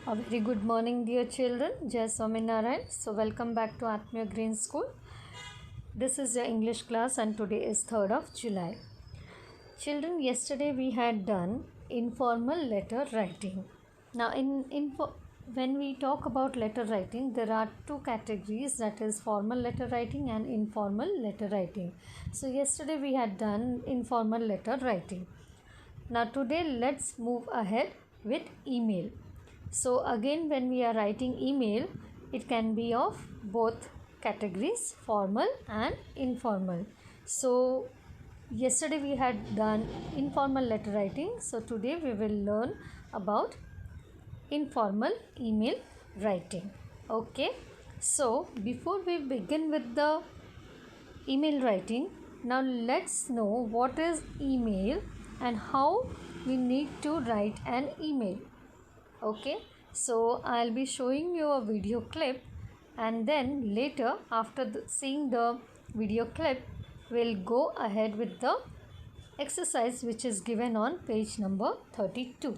A very good morning, dear children. Jai Swaminarayan. So, welcome back to Atmaya Green School. This is your English class, and today is 3rd of July. Children, yesterday we had done informal letter writing. Now, when we talk about letter writing, there are two categories, that is formal letter writing and informal letter writing. So, yesterday we had done informal letter writing. Now, today let's move ahead with email. So again, when we are writing email, it can be of both categories, formal and informal. So yesterday we had done informal letter writing. So today we will learn about informal email writing. Okay. So before we begin with the email writing, now let's know what is email and how we need to write an email. Okay, so I'll be showing you a video clip, and then later after seeing the video clip, we'll go ahead with the exercise which is given on page number 32.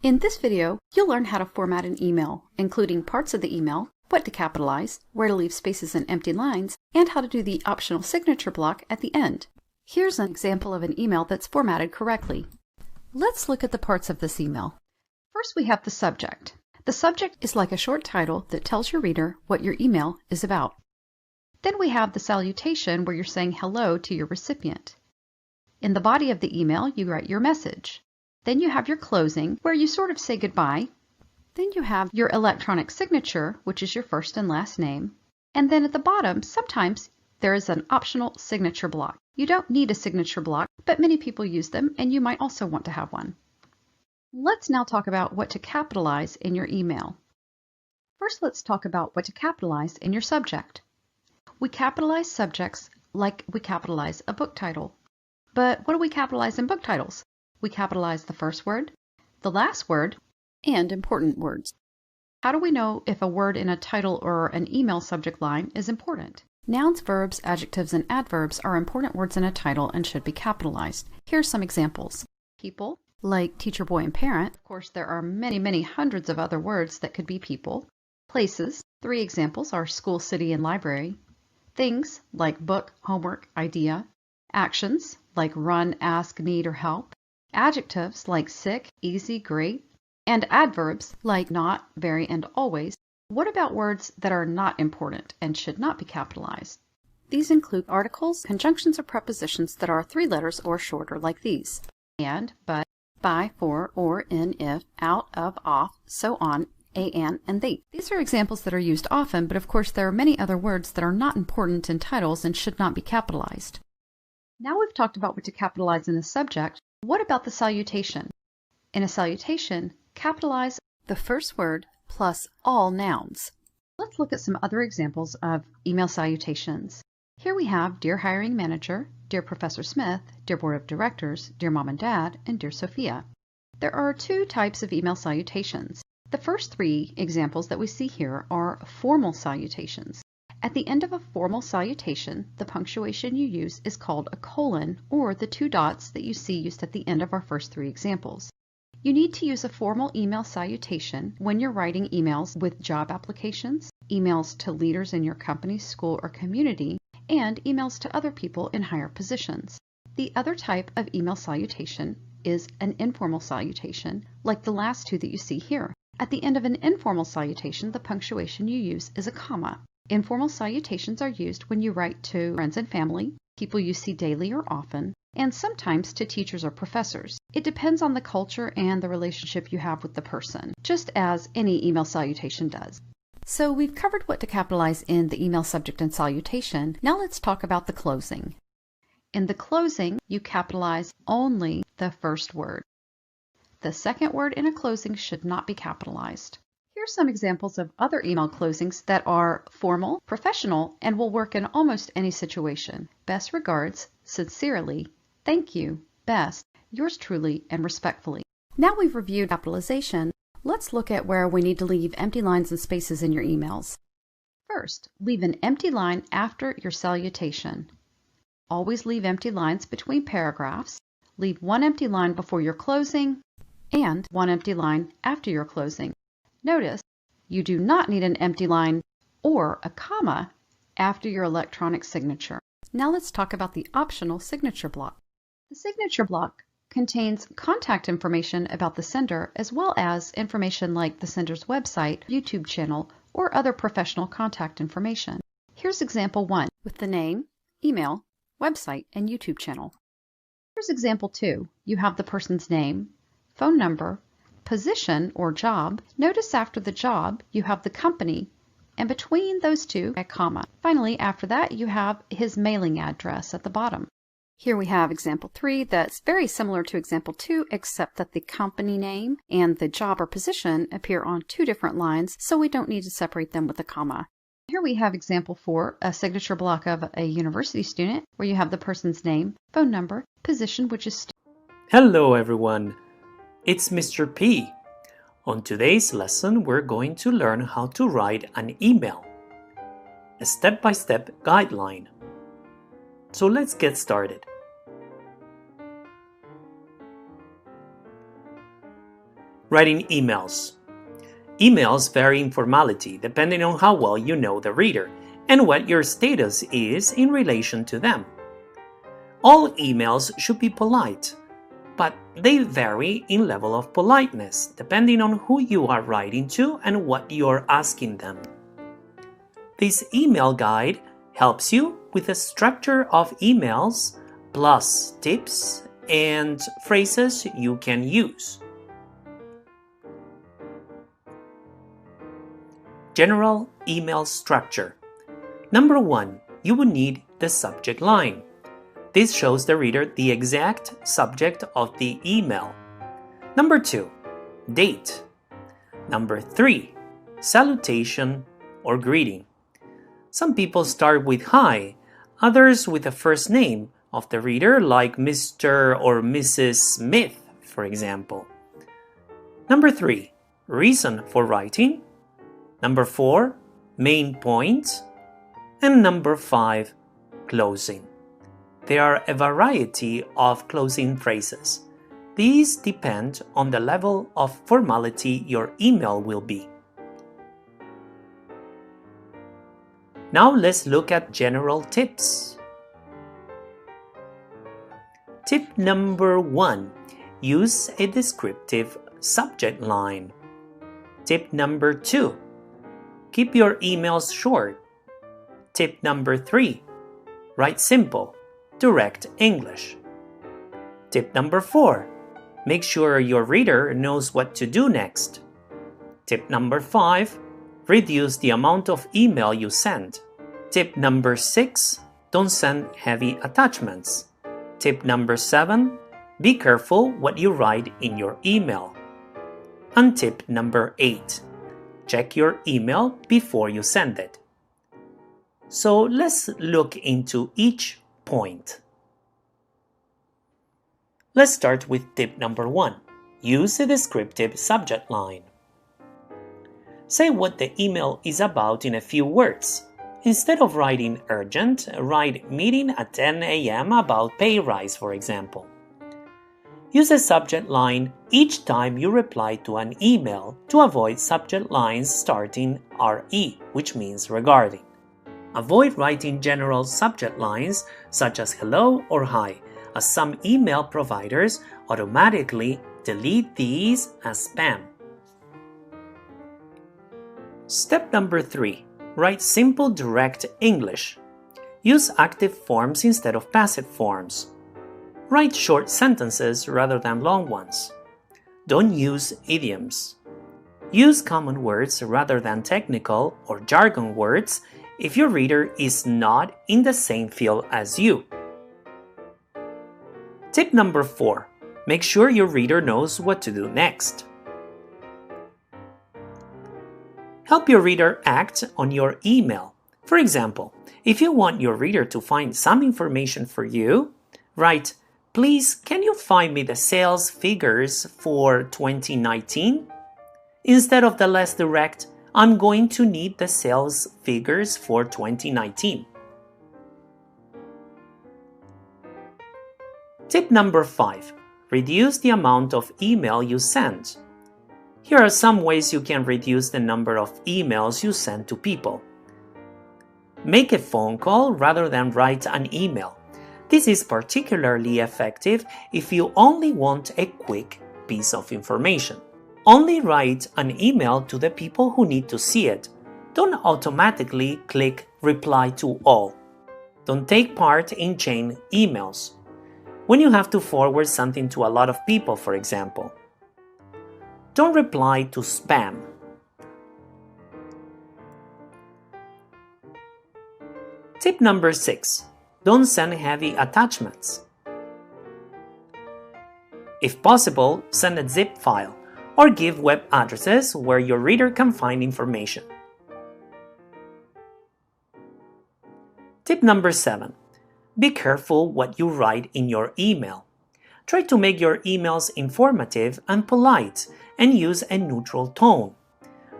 In this video, you'll learn how to format an email, including parts of the email, what to capitalize, where to leave spaces and empty lines, and how to do the optional signature block at the end. Here's an example of an email that's formatted correctly. Let's look at the parts of this email. First, we have the subject. The subject is like a short title that tells your reader what your email is about. Then we have the salutation, where you're saying hello to your recipient. In the body of the email, you write your message. Then you have your closing, where you sort of say goodbye. Then you have your electronic signature, which is your first and last name. And then at the bottom, sometimes there is an optional signature block. You don't need a signature block, but many people use them, and you might also want to have one. Let's now talk about what to capitalize in your email. First, let's talk about what to capitalize in your subject. We capitalize subjects like we capitalize a book title. But what do we capitalize in book titles? We capitalize the first word, the last word, and important words. How do we know if a word in a title or an email subject line is important? Nouns, verbs, adjectives, and adverbs are important words in a title and should be capitalized. Here's some examples. People, like teacher, boy, and parent. Of course, there are many hundreds of other words that could be people. Places, 3 examples are school, city, and library. Things, like book, homework, idea. Actions, like run, ask, need, or help. Adjectives like sick, easy, great, And adverbs like not, very, and always. What about words that are not important and should not be capitalized? These include articles, conjunctions, or prepositions that are 3 letters or shorter, like these: and, but, by, for, or, in, if, out, of, off, so on, a, and they. These are examples that are used often, but of course there are many other words that are not important in titles and should not be capitalized. Now we've talked about what to capitalize in a subject. What about the salutation? In a salutation, capitalize the first word plus all nouns. Let's look at some other examples of email salutations. Here we have Dear Hiring Manager, Dear Professor Smith, Dear Board of Directors, Dear Mom and Dad, and Dear Sophia. There are 2 types of email salutations. The first 3 examples that we see here are formal salutations. At the end of a formal salutation, the punctuation you use is called a colon, or the 2 dots that you see used at the end of our first 3 examples. You need to use a formal email salutation when you're writing emails with job applications, emails to leaders in your company, school, or community, and emails to other people in higher positions. The other type of email salutation is an informal salutation, like the last 2 that you see here. At the end of an informal salutation, the punctuation you use is a comma. Informal salutations are used when you write to friends and family, people you see daily or often, and sometimes to teachers or professors. It depends on the culture and the relationship you have with the person, just as any email salutation does. So we've covered what to capitalize in the email subject and salutation. Now let's talk about the closing. In the closing, you capitalize only the first word. The second word in a closing should not be capitalized. Here are some examples of other email closings that are formal, professional, and will work in almost any situation. Best regards, sincerely, thank you, best, yours truly, and respectfully. Now we've reviewed capitalization, let's look at where we need to leave empty lines and spaces in your emails. First, leave an empty line after your salutation. Always leave empty lines between paragraphs. Leave 1 empty line before your closing and 1 empty line after your closing. Notice, you do not need an empty line or a comma after your electronic signature. Now let's talk about the optional signature block. The signature block contains contact information about the sender as well as information like the sender's website, YouTube channel, or other professional contact information. Here's example 1 with the name, email, website, and YouTube channel. Here's example 2. You have the person's name, phone number, position or job. Notice after the job you have the company, and between those 2 a comma. Finally, after that you have his mailing address at the bottom. Here we have example 3 that's very similar to example 2, except that the company name and the job or position appear on 2 different lines, so we don't need to separate them with a comma. Here we have example 4, a signature block of a university student, where you have the person's name, phone number, position, which is Hello everyone, it's Mr. P. On today's lesson, we're going to learn how to write an email, a step-by-step guideline. So let's get started. Writing emails. Emails vary in formality depending on how well you know the reader and what your status is in relation to them. All emails should be polite, but they vary in level of politeness depending on who you are writing to and what you are asking them. This email guide helps you with the structure of emails, plus tips and phrases you can use. General email structure. Number 1, you will need the subject line. This shows the reader the exact subject of the email. Number 2, date. Number 3, salutation or greeting. Some people start with hi, others with the first name of the reader, like Mr. or Mrs. Smith, for example. Number 3, reason for writing. Number 4, main point. And number 5, closing. There are a variety of closing phrases. These depend on the level of formality your email will be. Now let's look at general tips. Tip number 1. Use a descriptive subject line. Tip number 2. Keep your emails short. Tip number 3. Write simple, direct English. Tip number 4. Make sure your reader knows what to do next. Tip number 5. Reduce the amount of email you send. Tip number 6. Don't send heavy attachments. Tip number 7. Be careful what you write in your email. And tip number 8. Check your email before you send it. So let's look into each point. Let's start with tip number 1. Use a descriptive subject line. Say what the email is about in a few words. Instead of writing urgent, write meeting at 10 a.m. about pay rise, for example. Use a subject line each time you reply to an email to avoid subject lines starting RE, which means regarding. Avoid writing general subject lines such as hello or hi, as some email providers automatically delete these as spam. Step number 3. Write simple, direct English. Use active forms instead of passive forms. Write short sentences rather than long ones. Don't use idioms. Use common words rather than technical or jargon words if your reader is not in the same field as you. Tip number 4. Make sure your reader knows what to do next. Help your reader act on your email. For example, if you want your reader to find some information for you, write, "Please, can you find me the sales figures for 2019? Instead of the less direct, "I'm going to need the sales figures for 2019. Tip number 5. Reduce the amount of email you send. Here are some ways you can reduce the number of emails you send to people. Make a phone call rather than write an email. This is particularly effective if you only want a quick piece of information. Only write an email to the people who need to see it. Don't automatically click reply to all. Don't take part in chain emails. When you have to forward something to a lot of people, for example. Don't reply to spam. Tip number 6. Don't send heavy attachments. If possible, send a zip file or give web addresses where your reader can find information. Tip number 7. Be careful what you write in your email. Try to make your emails informative and polite and use a neutral tone.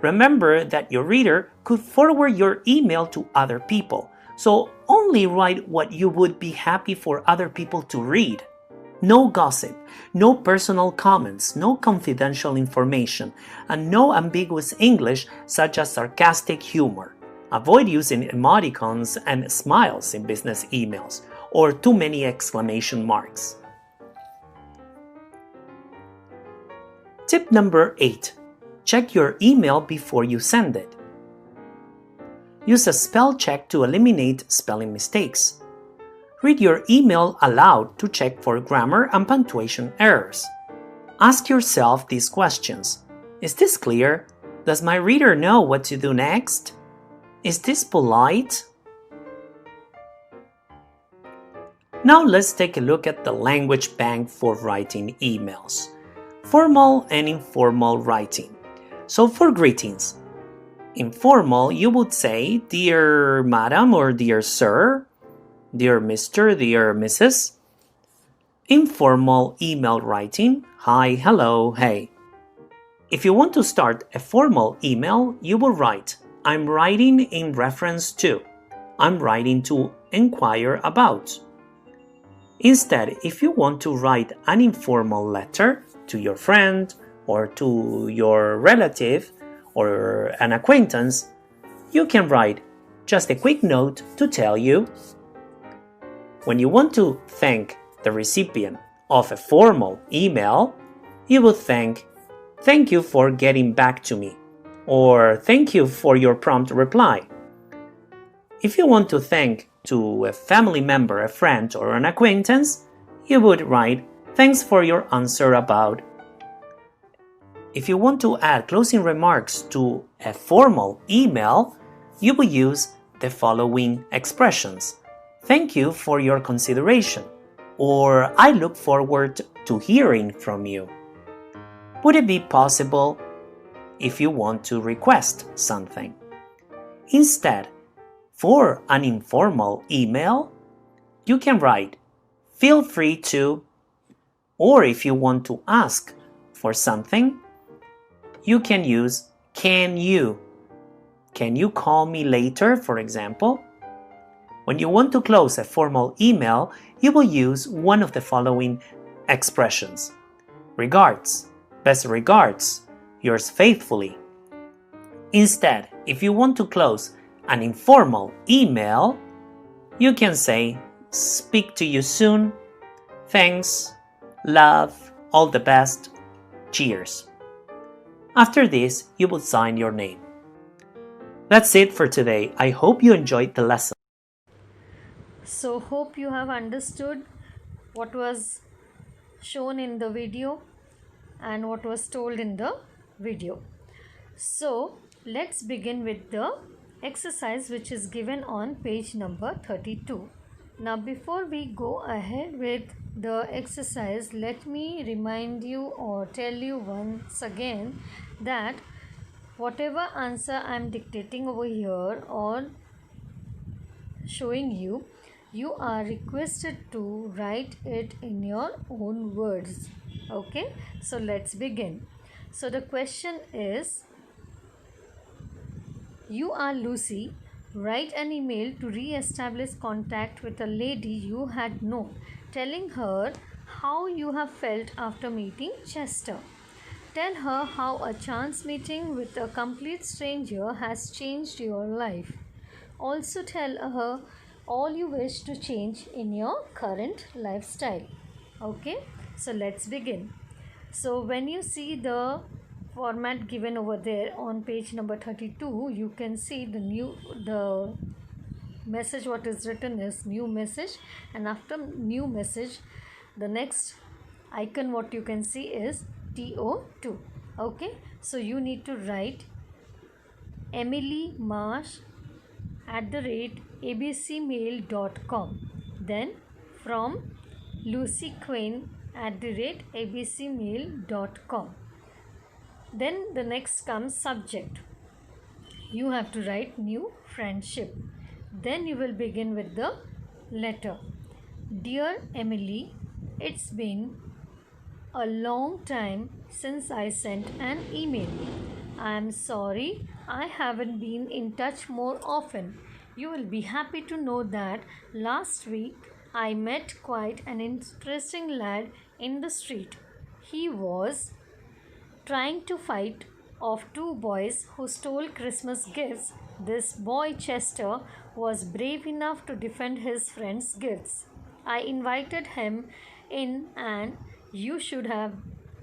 Remember that your reader could forward your email to other people, so only write what you would be happy for other people to read. No gossip, no personal comments, no confidential information, and no ambiguous English such as sarcastic humor. Avoid using emoticons and smiles in business emails, or too many exclamation marks. Tip number 8. Check your email before you send it. Use a spell check to eliminate spelling mistakes. Read your email aloud to check for grammar and punctuation errors. Ask yourself these questions. Is this clear? Does my reader know what to do next? Is this polite? Now let's take a look at the language bank for writing emails. Formal and informal writing. So for greetings, informal, you would say, "Dear Madam" or "Dear Sir," "Dear Mr.," "Dear Mrs." Informal email writing, "Hi, hello, hey." If you want to start a formal email, you will write, "I'm writing in reference to," "I'm writing to inquire about." Instead, if you want to write an informal letter to your friend or to your relative or an acquaintance, you can write just a quick note to tell you. When you want to thank the recipient of a formal email, you would thank Thank you for getting back to me. Or thank you for your prompt reply. If you want to thank to a family member, a friend, or an acquaintance, you would write, thanks for your answer about. If you want to add closing remarks to a formal email, you will use the following expressions. Thank you for your consideration, or I look forward to hearing from you. Would it be possible if you want to request something? Instead, for an informal email, you can write, feel free to, or if you want to ask for something, you can use can you. Can you call me later, for example? When you want to close a formal email, you will use one of the following expressions. Regards, best regards, yours faithfully. Instead, if you want to close an informal email, you can say, speak to you soon, thanks, love, all the best, cheers. After this, you will sign your name. That's it for today. I hope you enjoyed the lesson. So hope you have understood what was shown in the video and what was told in the video. So let's begin with the exercise which is given on page number 32. Now before we go ahead with the exercise, let me remind you or tell you once again that whatever answer I am dictating over here or showing you, you are requested to write it in your own words. Okay, so let's begin. So the question is, you are Lucy. Write an email to re-establish contact with a lady you had known, telling her how you have felt after meeting Chester. Tell her how a chance meeting with a complete stranger has changed your life. Also tell her all you wish to change in your current lifestyle. Okay, so let's begin. So when you see the format given over there on page number 32, you can see the message what is written is new message, and after new message the next icon what you can see is TO2. Okay, so you need to write Emily Marsh @abcmail.com, then from Lucy Quinn @abcmail.com. Then the next comes subject. You have to write new friendship. Then you will begin with the letter. Dear Emily, it's been a long time since I sent an email. I am sorry I haven't been in touch more often. You will be happy to know that last week I met quite an interesting lad in the street. He was trying to fight off two boys who stole Christmas gifts. This boy Chester was brave enough to defend his friend's gifts. I invited him in, and you should have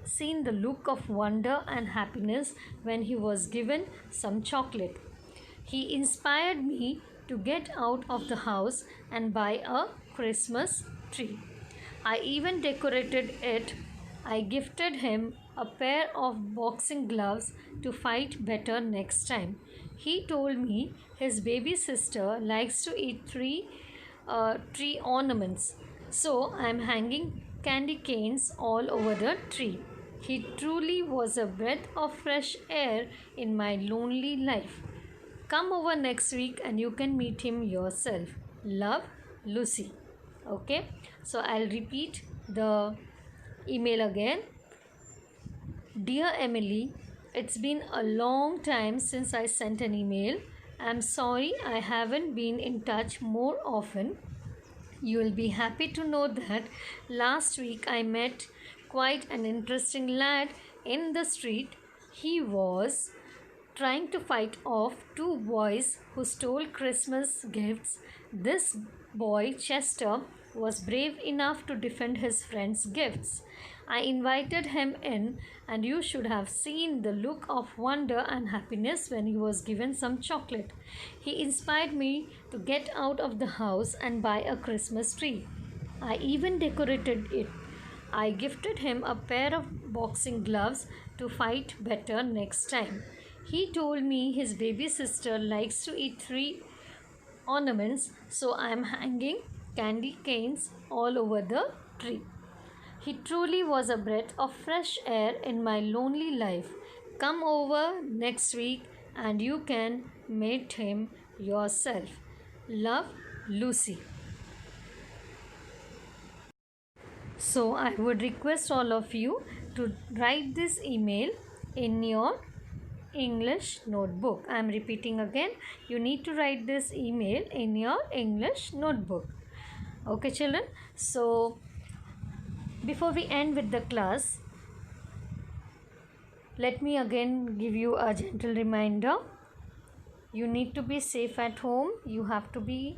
seen the look of wonder and happiness when he was given some chocolate. He inspired me to get out of the house and buy a Christmas tree. I even decorated it. I gifted him a pair of boxing gloves to fight better next time. He told me his baby sister likes to eat tree ornaments, so I'm hanging candy canes all over the tree. He truly was a breath of fresh air in my lonely life. Come over next week and you can meet him yourself. Love, Lucy. Okay, so I'll repeat the email again. Dear Emily, it's been a long time since I sent an email. I'm sorry I haven't been in touch more often. You will be happy to know that last week I met quite an interesting lad in the street. He was trying to fight off two boys who stole Christmas gifts. This boy, Chester, was brave enough to defend his friend's gifts. I invited him in, and you should have seen the look of wonder and happiness when he was given some chocolate. He inspired me to get out of the house and buy a Christmas tree. I even decorated it. I gifted him a pair of boxing gloves to fight better next time. He told me his baby sister likes to eat tree ornaments, so I am hanging candy canes all over the tree. He truly was a breath of fresh air in my lonely life. Come over next week and you can meet him yourself. Love, Lucy. So I would request all of you to write this email in your English notebook. I am repeating again. You need to write this email in your English notebook. Okay, children. So before we end with the class, let me again give you a gentle reminder. You need to be safe at home. You have to be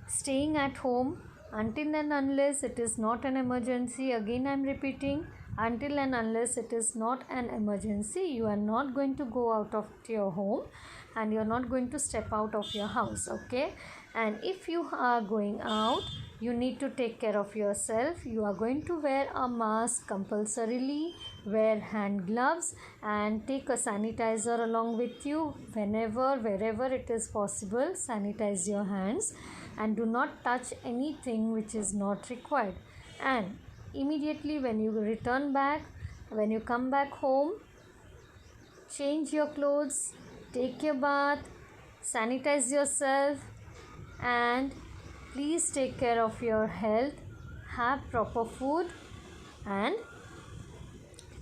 staying at home until and unless it is not an emergency. Again, I am repeating, until and unless it is not an emergency, you are not going to go out of your home and you are not going to step out of your house. Okay, and if you are going out, you need to take care of yourself. You are going to wear a mask compulsorily, wear hand gloves, and take a sanitizer along with you. Wherever it is possible, sanitize your hands and do not touch anything which is not required. And immediately when you return back, when you come back home, change your clothes, take your bath, sanitize yourself, and please take care of your health, have proper food, and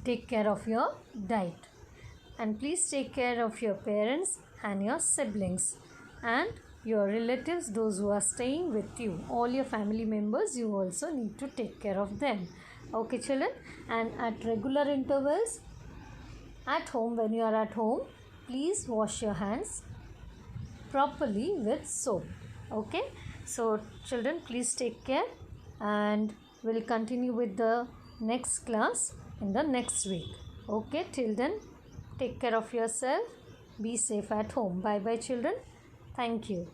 take care of your diet. And please take care of your parents and your siblings and your relatives, those who are staying with you. All your family members, you also need to take care of them. Okay, children? And at regular intervals, at home, when you are at home, please wash your hands properly with soap. Okay, so children, please take care, and we'll continue with the next class in the next week. Okay, till then, take care of yourself, be safe at home. Bye bye, children. Thank you.